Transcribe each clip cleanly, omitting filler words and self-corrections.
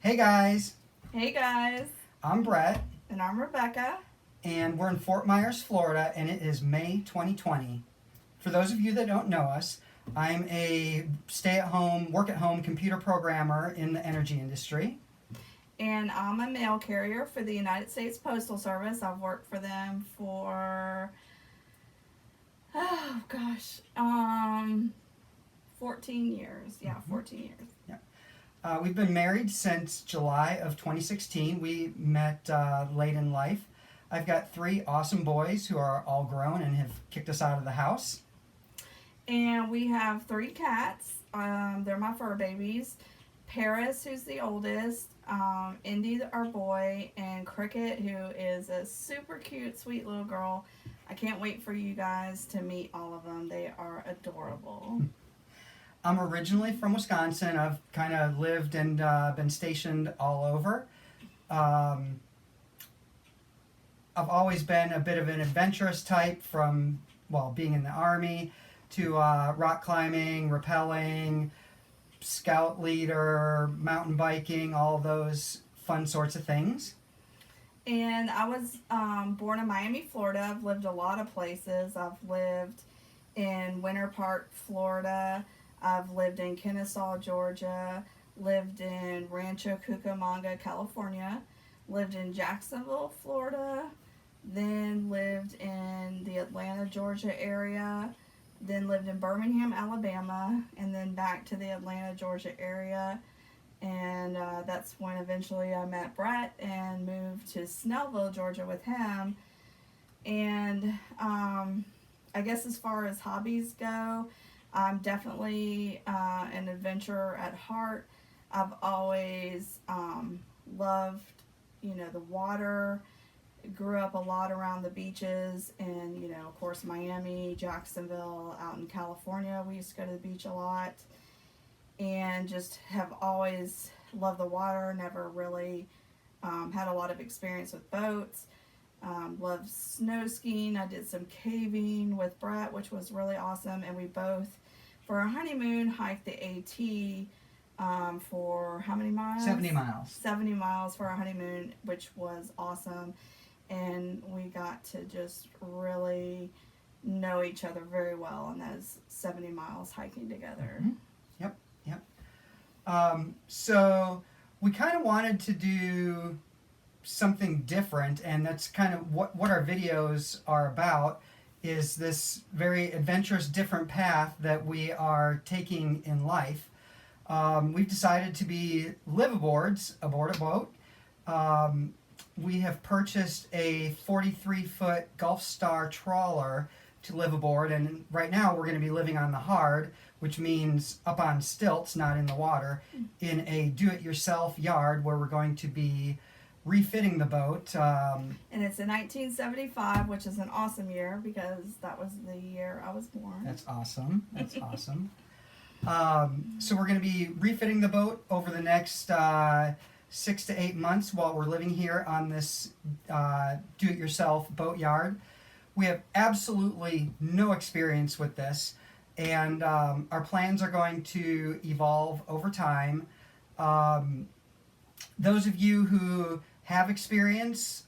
Hey guys, Hey guys, I'm Brett, and I'm Rebecca. and we're in Fort Myers, Florida, and it is May 2020. For those of you that don't know us, I'm a stay at home, work at home computer programmer in the energy industry. And I'm a mail carrier for the United States Postal Service. I've worked for them for, oh gosh, 14 years. Yeah, Mhm. 14 years. Yeah. We've been married since July of 2016. We met late in life. I've got three awesome boys who are all grown and have kicked us out of the house. And we have three cats. They're my fur babies. Paris, who's the oldest, Indy, our boy, and Cricket, who is a super cute, sweet little girl. I can't wait for you guys to meet all of them. They are adorable. I'm originally from Wisconsin. I've kind of lived and been stationed all over. Um, I've always been a bit of an adventurous type from, well, being in the Army to rock climbing, rappelling, scout leader, mountain biking, all those fun sorts of things. And I was born in Miami, Florida. I've lived a lot of places. I've lived in Winter Park, Florida. I've lived in Kennesaw, Georgia. Lived in Rancho Cucamonga, California. Lived in Jacksonville, Florida. Then lived in the Atlanta, Georgia area. Then lived in Birmingham, Alabama. And then back to the Atlanta, Georgia area, and that's when eventually I met Brett and moved to Snellville, Georgia with him. And I guess as far as hobbies go, I'm definitely an adventurer at heart. I've always loved, the water. Grew up a lot around the beaches, and of course, Miami, Jacksonville, out in California. We used to go to the beach a lot, and just have always loved the water. Never really had a lot of experience with boats. Loved snow skiing. I did some caving with Brett, which was really awesome. And we both, for our honeymoon, hiked the AT for how many miles? 70 miles. 70 miles for our honeymoon, which was awesome. And we got to just really know each other very well on those 70 miles hiking together. Mm-hmm. Yep, yep. So we kind of wanted to do something different, and that's kind of what our videos are about, is this very adventurous different path that we are taking in life. We've decided to be liveaboards aboard a boat. We have purchased a 43-foot Gulf Star trawler to live aboard, and right now we're going to be living on the hard, which means up on stilts, not in the water, in a do-it-yourself yard where we're going to be refitting the boat. And it's in 1975, which is an awesome year because that was the year I was born. That's awesome. That's awesome. So we're going to be refitting the boat over the next 6 to 8 months while we're living here on this do-it-yourself boat yard. We have absolutely no experience with this, and our plans are going to evolve over time. Those of you who have experience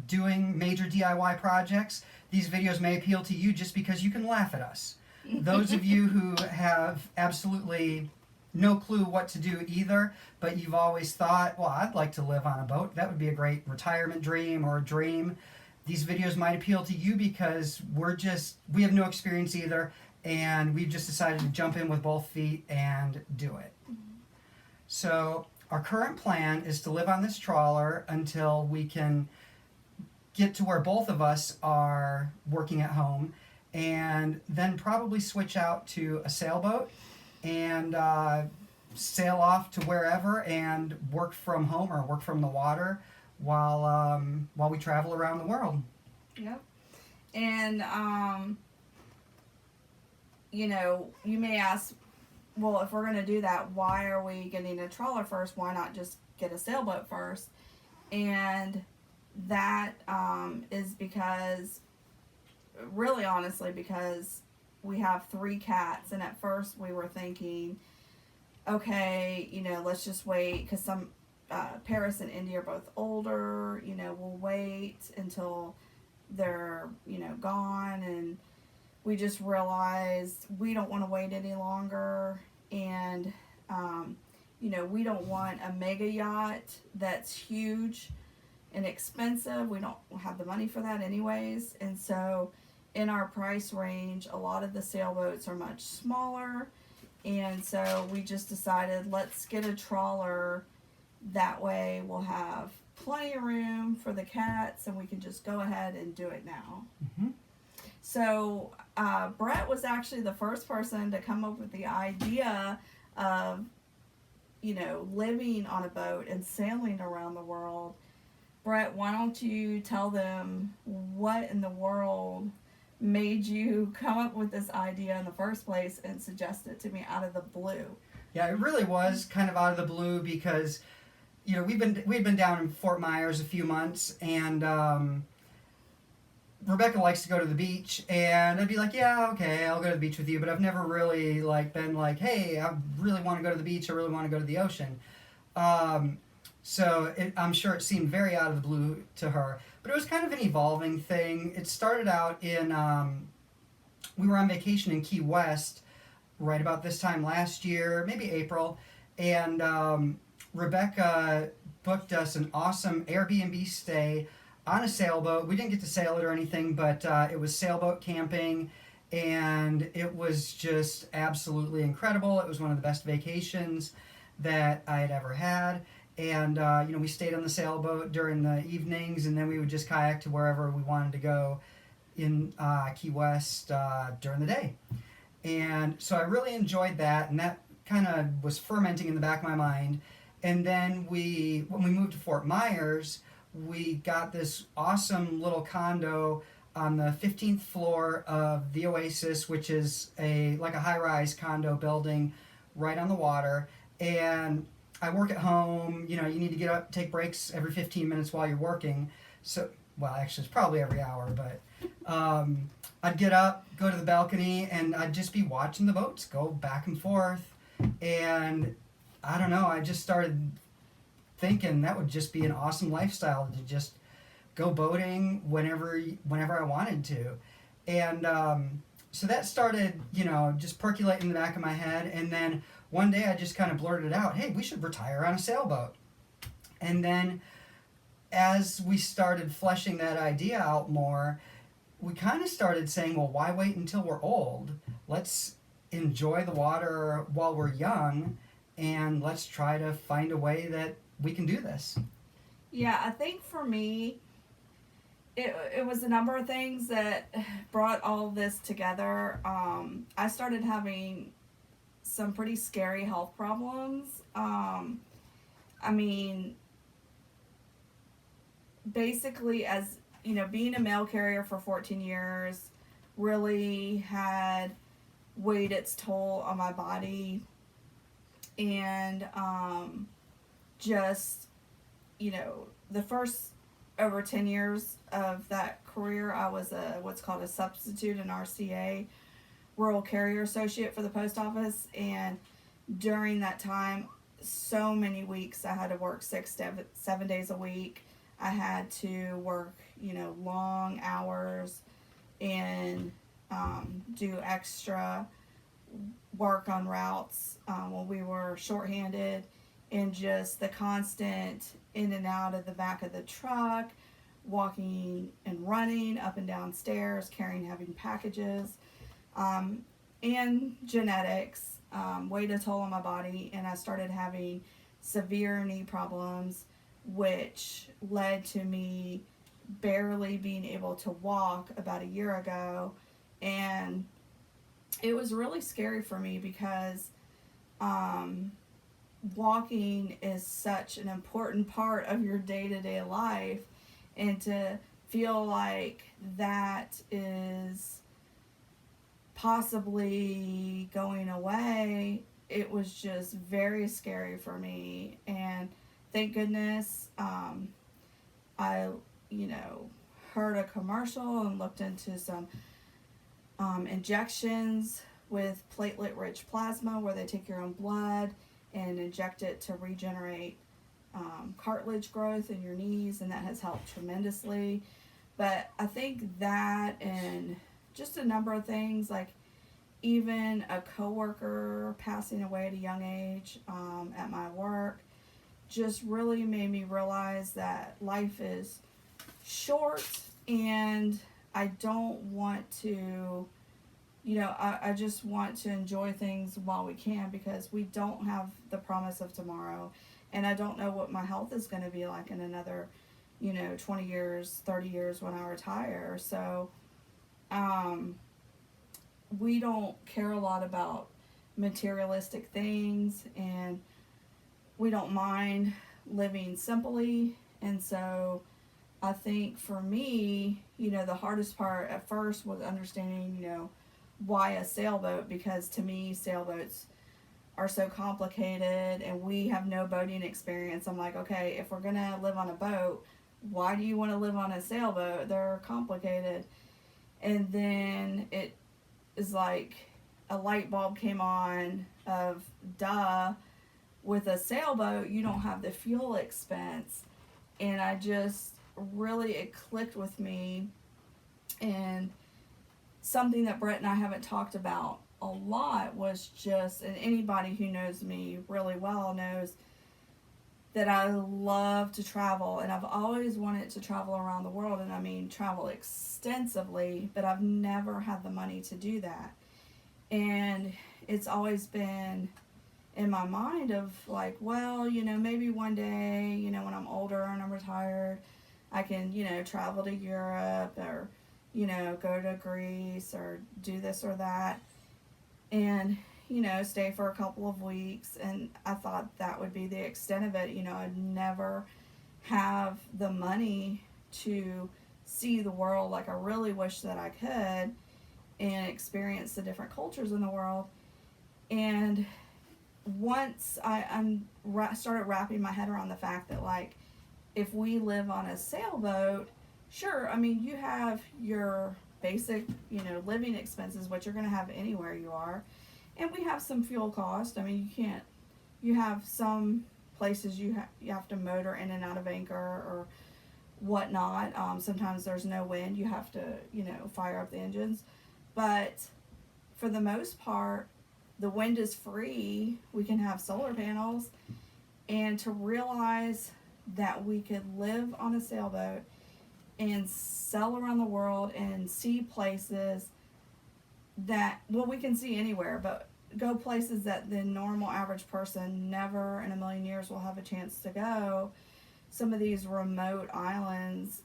doing major DIY projects, these videos may appeal to you just because you can laugh at us. Those of you who have absolutely no clue what to do either, but you've always thought, well, I'd like to live on a boat. That would be a great retirement dream or a dream. These videos might appeal to you because we have no experience either, and we've just decided to jump in with both feet and do it. So our current plan is to live on this trawler until we can get to where both of us are working at home, and then probably switch out to a sailboat and sail off to wherever and work from home or work from the water while we travel around the world. Yep. And, you may ask, well, if we're going to do that, why are we getting a trawler first? Why not just get a sailboat first? And that is because, really honestly, because we have three cats. And at first we were thinking, okay, let's just wait because some Paris and Indy are both older. We'll wait until they're gone, and we just realized we don't want to wait any longer, and we don't want a mega yacht that's huge and expensive. We don't have the money for that anyways, and so in our price range, a lot of the sailboats are much smaller, and so we just decided let's get a trawler. That way we'll have plenty of room for the cats, and we can just go ahead and do it now. Mm-hmm. So Brett was actually the first person to come up with the idea of, living on a boat and sailing around the world. Brett, why don't you tell them what in the world made you come up with this idea in the first place and suggest it to me out of the blue? Yeah, it really was kind of out of the blue because, we'd been down in Fort Myers a few months, and Rebecca likes to go to the beach, and I'd be like, yeah, okay, I'll go to the beach with you, but I've never really been like, hey, I really want to go to the beach, I really want to go to the ocean. So I'm sure it seemed very out of the blue to her, but it was kind of an evolving thing. It started out in, we were on vacation in Key West right about this time last year, maybe April, and Rebecca booked us an awesome Airbnb stay on a sailboat. We didn't get to sail it or anything, but it was sailboat camping, and it was just absolutely incredible. It was one of the best vacations that I had ever had. And we stayed on the sailboat during the evenings, and then we would just kayak to wherever we wanted to go in Key West during the day. And so I really enjoyed that, and that kind of was fermenting in the back of my mind. And then when we moved to Fort Myers, we got this awesome little condo on the 15th floor of the Oasis, which is a high-rise condo building right on the water. And I work at home. You need to get up, take breaks every 15 minutes while you're working. So, well, actually, it's probably every hour, but I'd get up, go to the balcony, and I'd just be watching the boats go back and forth. And I don't know, I just started thinking that would just be an awesome lifestyle to just go boating whenever I wanted to. And so that started, just percolating in the back of my head. And then one day I just kind of blurted out, hey, we should retire on a sailboat. And then as we started fleshing that idea out more, we kind of started saying, well, why wait until we're old? Let's enjoy the water while we're young, and let's try to find a way that we can do this. Yeah, I think for me, it was a number of things that brought all this together. I started having some pretty scary health problems. Basically, as being a mail carrier for 14 years really had weighed its toll on my body, and the first over 10 years of that career, I was what's called a substitute, an RCA, Rural Carrier Associate for the post office, and during that time, so many weeks I had to work 7 days a week. I had to work, long hours and do extra work on routes when we were shorthanded, and just the constant in and out of the back of the truck, walking and running up and down stairs, carrying heavy packages, and genetics weighed a toll on my body, and I started having severe knee problems, which led to me barely being able to walk about a year ago. And it was really scary for me because walking is such an important part of your day-to-day life, and to feel like that is possibly going away, it was just very scary for me. And thank goodness I heard a commercial and looked into some injections with platelet rich plasma where they take your own blood and inject it to regenerate cartilage growth in your knees, and that has helped tremendously. But I think that and just a number of things, like even a coworker passing away at a young age at my work, just really made me realize that life is short, and I don't want to, I just want to enjoy things while we can, because we don't have the promise of tomorrow. And I don't know what my health is going to be like in another, 20 years, 30 years when I retire. So, we don't care a lot about materialistic things, and we don't mind living simply. And so I think for me, the hardest part at first was understanding, why a sailboat, because to me, sailboats are so complicated and we have no boating experience. I'm like, okay, if we're going to live on a boat, why do you want to live on a sailboat? They're complicated. And then it is like a light bulb came on of, duh, with a sailboat, you don't have the fuel expense. And I just really, it clicked with me. And something that Brett and I haven't talked about a lot was just, and anybody who knows me really well knows that I love to travel, and I've always wanted to travel around the world, and I mean travel extensively, but I've never had the money to do that. And it's always been in my mind of like, well, maybe one day, when I'm older and I'm retired, I can, travel to Europe, or, go to Greece, or do this or that, and, stay for a couple of weeks. And I thought that would be the extent of it. I'd never have the money to see the world like I really wish that I could, and experience the different cultures in the world. And once I started wrapping my head around the fact that, like, if we live on a sailboat, sure, I mean, you have your basic, living expenses, what you're going to have anywhere you are. And we have some fuel cost. I mean, you have some places you have to motor in and out of anchor or whatnot. Sometimes there's no wind. You have to, fire up the engines. But for the most part, the wind is free. We can have solar panels. And to realize that we could live on a sailboat and sail around the world and see places that, well, we can see anywhere, but go places that the normal average person never in a million years will have a chance to go. Some of these remote islands,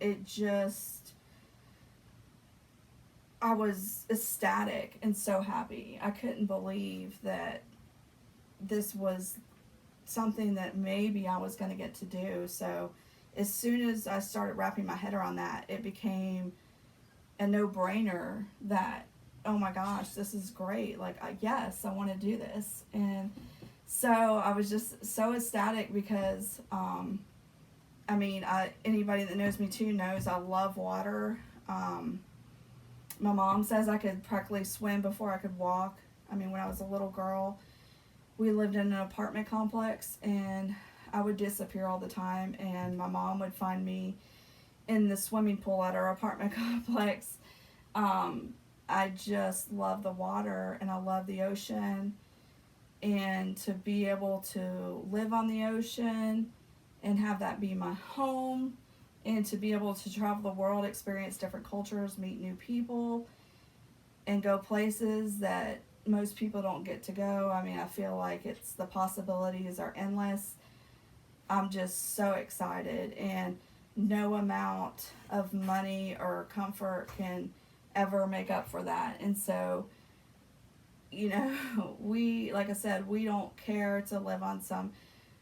I was ecstatic and so happy. I couldn't believe that this was something that maybe I was going to get to do. So as soon as I started wrapping my head around that, it became a no-brainer that, oh my gosh, this is great. Like, yes, I want to do this. And so I was just so ecstatic because, anybody that knows me too knows I love water. My mom says I could practically swim before I could walk. I mean, when I was a little girl, we lived in an apartment complex, and I would disappear all the time, and my mom would find me in the swimming pool at our apartment complex. I just love the water, and I love the ocean, and to be able to live on the ocean and have that be my home, and to be able to travel the world, experience different cultures, meet new people, and go places that most people don't get to go. I mean, I feel like the possibilities are endless. I'm just so excited, and no amount of money or comfort can ever make up for that. And so, like I said, we don't care to live on some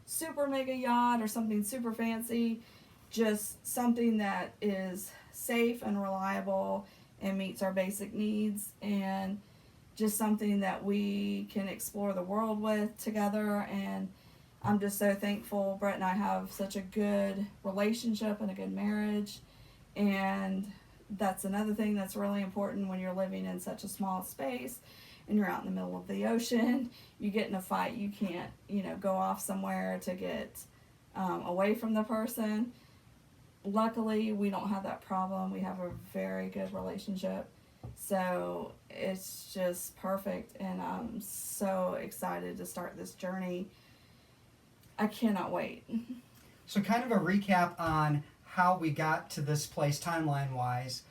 super mega yacht or something super fancy, just something that is safe and reliable and meets our basic needs, and just something that we can explore the world with together. And I'm just so thankful Brett and I have such a good relationship and a good marriage. And that's another thing that's really important when you're living in such a small space and you're out in the middle of the ocean, you get in a fight, you can't, go off somewhere to get away from the person. Luckily, we don't have that problem. We have a very good relationship. So it's just perfect, and I'm so excited to start this journey. I cannot wait. So, kind of a recap on how we got to this place timeline wise.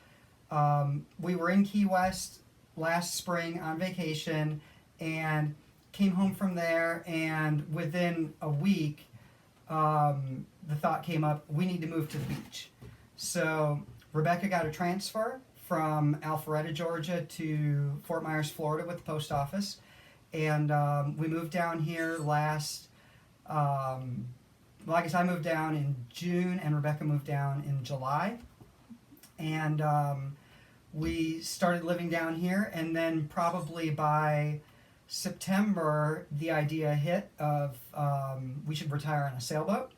We were in Key West last spring on vacation and came home from there, and within a week, the thought came up, we need to move to the beach. So Rebecca got a transfer from Alpharetta, Georgia to Fort Myers, Florida with the post office. And we moved down here well, I guess I moved down in June and Rebecca moved down in July. And we started living down here, and then probably by September, the idea hit of we should retire on a sailboat.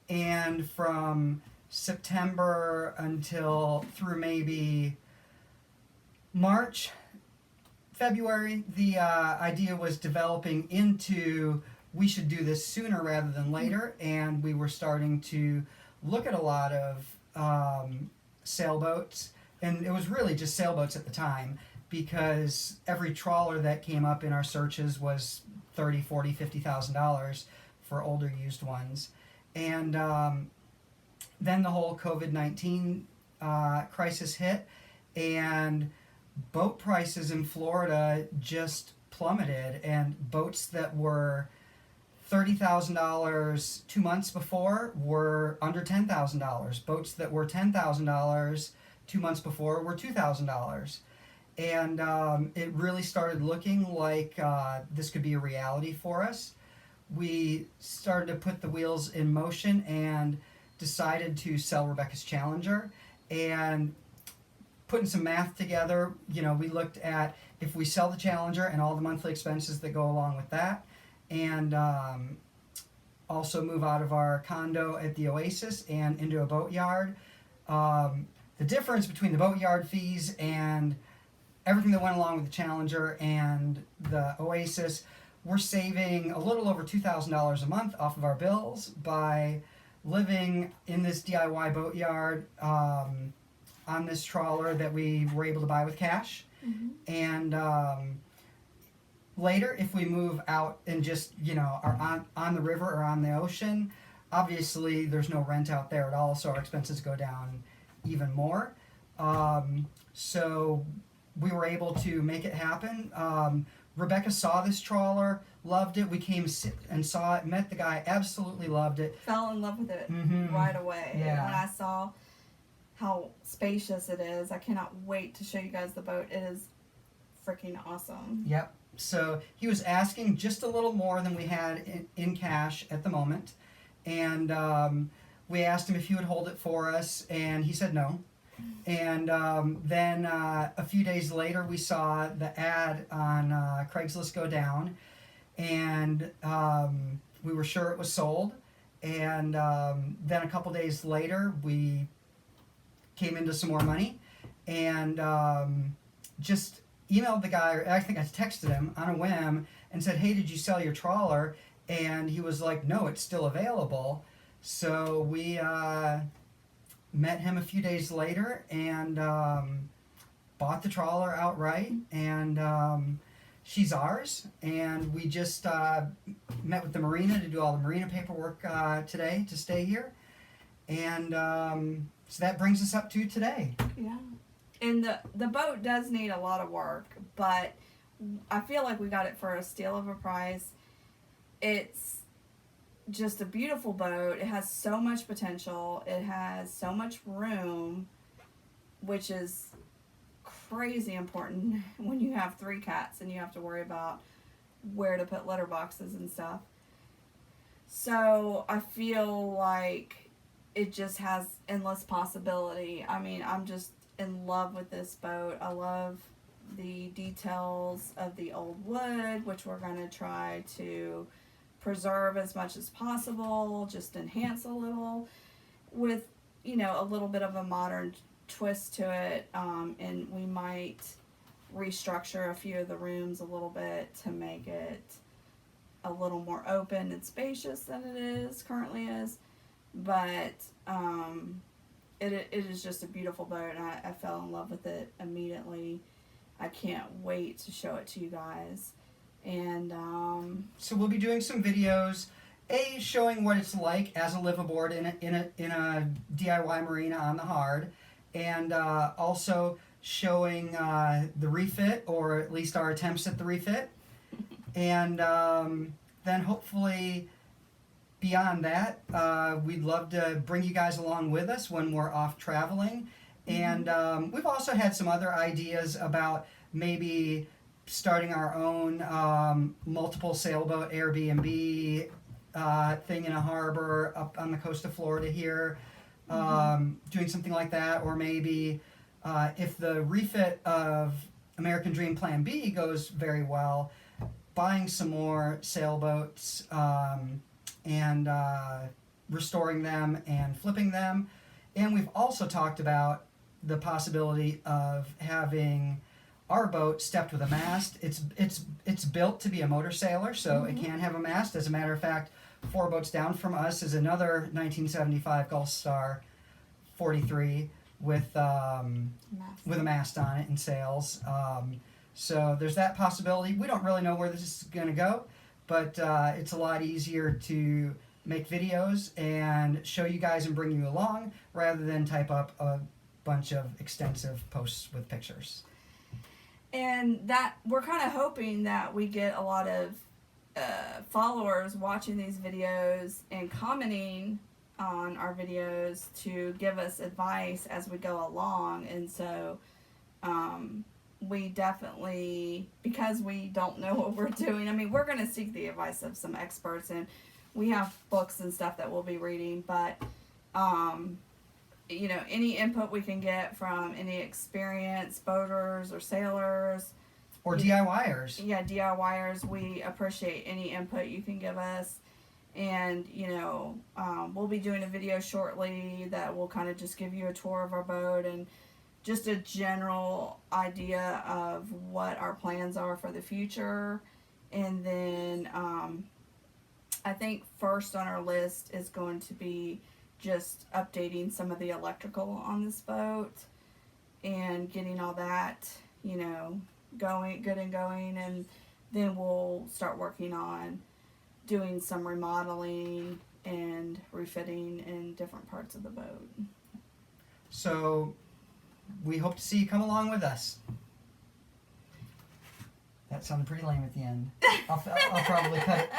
And from September until through maybe March, February, the idea was developing into we should do this sooner rather than later, and we were starting to look at a lot of sailboats, and it was really just sailboats at the time, because every trawler that came up in our searches was $30, $40, $50,000 for older used ones. And then the whole COVID-19 crisis hit, and boat prices in Florida just plummeted, and boats that were $30,000 2 months before were under $10,000. Boats that were $10,000 2 months before were $2,000. And it really started looking like this could be a reality for us. We started to put the wheels in motion and decided to sell Rebecca's Challenger. And putting some math together, we looked at if we sell the Challenger and all the monthly expenses that go along with that, and also move out of our condo at the Oasis and into a boatyard. The difference between the boatyard fees and everything that went along with the Challenger and the Oasis, we're saving a little over $2,000 a month off of our bills by living in this DIY boatyard on this trawler that we were able to buy with cash. Mm-hmm. And later, if we move out and just, are on the river or on the ocean, obviously there's no rent out there at all, so our expenses go down even more. So we were able to make it happen. Rebecca saw this trawler, loved it. We came and saw it, met the guy, absolutely loved it. Fell in love with it Mm-hmm. right away. Yeah. When I saw how spacious it is, I cannot wait to show you guys the boat. It is freaking awesome. Yep. So he was asking just a little more than we had in cash at the moment. And we asked him if he would hold it for us, and he said no. And then a few days later, we saw the ad on Craigslist go down, and we were sure it was sold. And then a couple days later, we came into some more money, and just emailed the guy, or I think I texted him on a whim and said, hey, did you sell your trawler? And he was like, no, it's still available. So we met him a few days later and bought the trawler outright, and she's ours. And we just met with the marina to do all the marina paperwork today to stay here. And so that brings us up to today. Yeah. And the boat does need a lot of work, but I feel like we got it for a steal of a price. It's just a beautiful boat. It has so much potential. It has so much room, which is crazy important when you have 3 cats and you have to worry about where to put litter boxes and stuff. So I feel like it just has endless possibility. I mean, I'm just in love with this boat. I love the details of the old wood, which we're going to try to preserve as much as possible, just enhance a little with, a little bit of a modern twist to it. And we might restructure a few of the rooms a little bit to make it a little more open and spacious than it currently is. But it is just a beautiful boat, and I fell in love with it immediately. I can't wait to show it to you guys. And So we'll be doing some videos, showing what it's like as a liveaboard in a DIY marina on the Hard, and also showing the refit, or at least our attempts at the refit, and then hopefully beyond that, we'd love to bring you guys along with us when we're off traveling. And we've also had some other ideas about maybe starting our own multiple sailboat Airbnb thing in a harbor up on the coast of Florida here, doing something like that, or maybe if the refit of American Dream Plan B goes very well, buying some more sailboats and restoring them and flipping them. And we've also talked about the possibility of having our boat stepped with a mast. It's built to be a motor sailor, so it can have a mast. As a matter of fact, 4 boats down from us is another 1975 Gulfstar 43 with a mast on it and sails. So there's that possibility. We don't really know where this is going to go, but it's a lot easier to make videos and show you guys and bring you along rather than type up a bunch of extensive posts with pictures. And that we're kind of hoping that we get a lot of followers watching these videos and commenting on our videos to give us advice as we go along. And so we definitely, because we don't know what we're doing, I mean, we're going to seek the advice of some experts, and we have books and stuff that we'll be reading, but you know, any input we can get from any experienced boaters or sailors or DIYers. Yeah, DIYers, we appreciate any input you can give us. And you know, we'll be doing a video shortly that will kind of just give you a tour of our boat and just a general idea of what our plans are for the future. And then I think first on our list is going to be just updating some of the electrical on this boat and getting all that, you know, good and going. And then we'll start working on doing some remodeling and refitting in different parts of the boat. So we hope to see you come along with us. That sounded pretty lame at the end. I'll probably cut it.